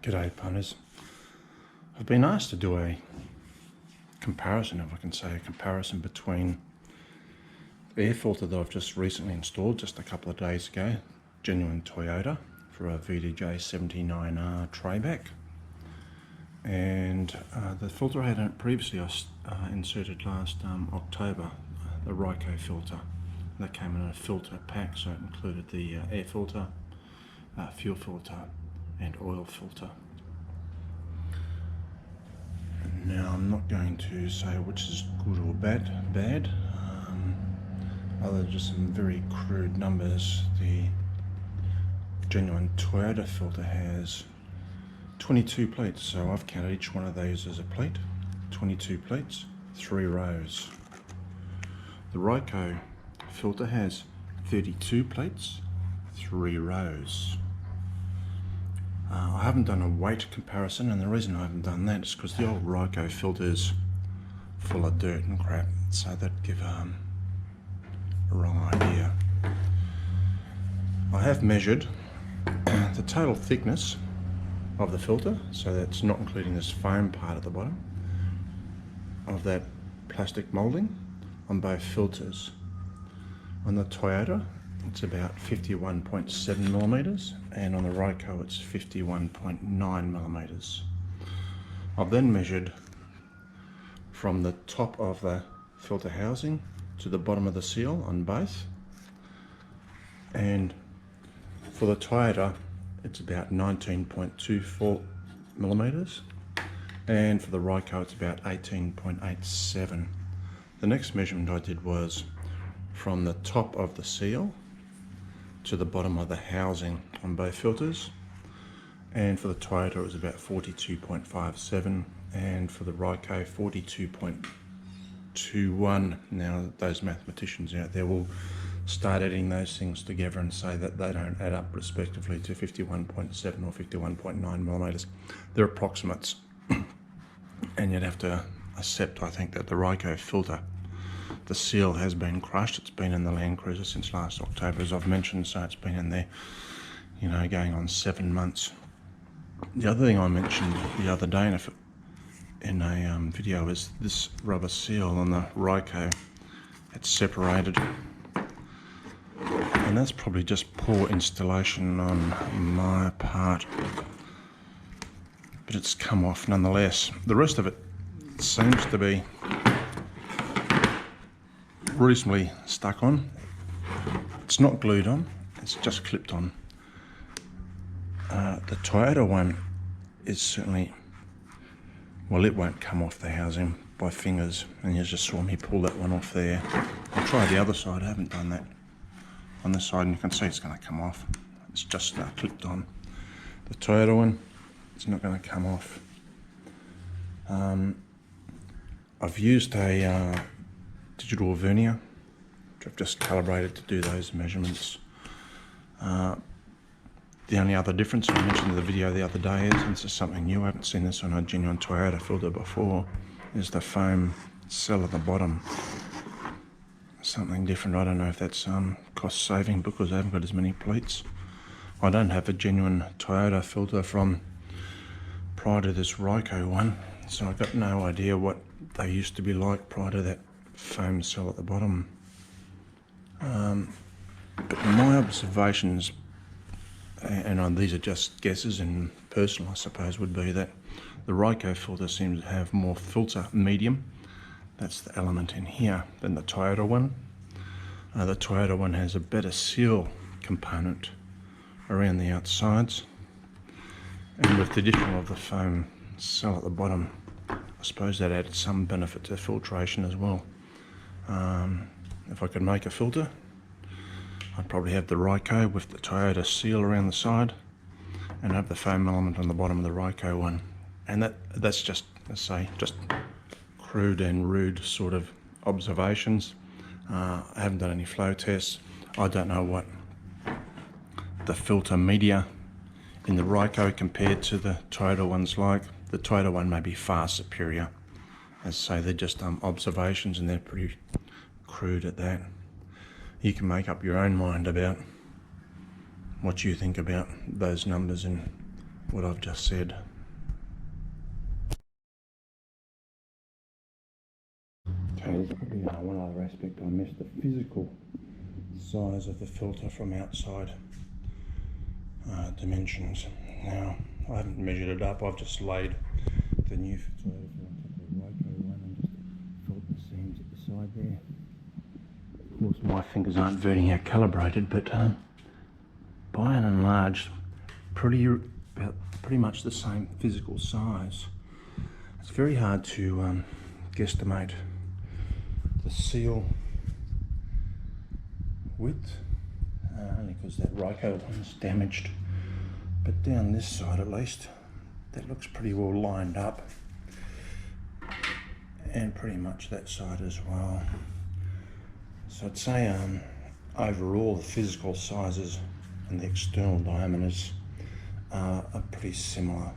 G'day punters. I've been asked to do a comparison, if I can say a comparison, between the air filter that I've just recently installed just a couple of days ago, genuine Toyota, for a VDJ79R Trayback, and the filter I had previously inserted last October, the Ryco filter. That came in a filter pack, so it included the air filter, fuel filter and oil filter. Now I'm not going to say which is good or bad, other than just some very crude numbers. The genuine Toyota filter has 22 plates, so I've counted each one of those as a plate. 22 plates, 3 rows. The Ryco filter has 32 plates, 3 rows. I haven't done a weight comparison, and the reason I haven't done that is because the old Ryco filter is full of dirt and crap, so that'd give a wrong idea. I have measured the total thickness of the filter, so that's not including this foam part at the bottom, of that plastic moulding on both filters. On the Toyota it's about 51.7 millimeters, and on the Ryco it's 51.9 millimeters. I've then measured from the top of the filter housing to the bottom of the seal on both, and for the Toyota it's about 19.24 millimeters, and for the Ryco it's about 18.87. The next measurement I did was from the top of the seal to the bottom of the housing on both filters, and for the Toyota it was about 42.57, and for the Ryco 42.21. Now those mathematicians out there will start adding those things together and say that they don't add up respectively to 51.7 or 51.9 millimeters. They're approximates, and you'd have to accept, I think, that the Ryco filter, the seal has been crushed. It's been in the Landcruiser since last October, as I've mentioned, so it's been in there, you know, going on 7 months. The other thing I mentioned the other day in a video is this rubber seal on the Ryco. It's separated, and that's probably just poor installation on my part, but it's come off nonetheless. The rest of it seems to be reasonably stuck on. It's not glued on, it's just clipped on. The Toyota one is certainly, well, it won't come off the housing by fingers, and you just saw me pull that one off there. I'll try the other side. I haven't done that on this side, and you can see it's going to come off. It's just clipped on. The Toyota one, it's not going to come off. I've used a digital vernier, which I've just calibrated to do those measurements. The only other difference I mentioned in the video the other day is, and this is something new, I haven't seen this on a genuine Toyota filter before, is the foam cell at the bottom. Something different. I don't know if that's cost saving because I haven't got as many pleats. I don't have a genuine Toyota filter from prior to this Ryco one, so I've got no idea what they used to be like prior to that foam cell at the bottom. But my observations, and these are just guesses and personal I suppose, would be that the Ryco filter seems to have more filter medium, that's the element in here, than the Toyota one. The Toyota one has a better seal component around the outsides, and with the addition of the foam cell at the bottom, I suppose that added some benefit to filtration as well. If I could make a filter, I'd probably have the Ryco with the Toyota seal around the side, and have the foam element on the bottom of the Ryco one. And that's just, let's say, just crude and rude sort of observations. I haven't done any flow tests. I don't know what the filter media in the Ryco compared to the Toyota one's like. The Toyota one may be far superior. As I say, they're just observations, and they're pretty crude at that. You can make up your own mind about what you think about those numbers and what I've just said. Okay, there's probably one other aspect I missed: the physical size of the filter from outside dimensions. Now, I haven't measured it up, I've just laid the new filter on top of the Ryco one and just felt the seams at the side there. Of course, my fingers aren't verting out calibrated, but by and large, pretty much the same physical size. It's very hard to guesstimate the seal width, only because that Ryco one's damaged. But down this side at least, that looks pretty well lined up, and pretty much that side as well. So I'd say overall the physical sizes and the external diameters are pretty similar.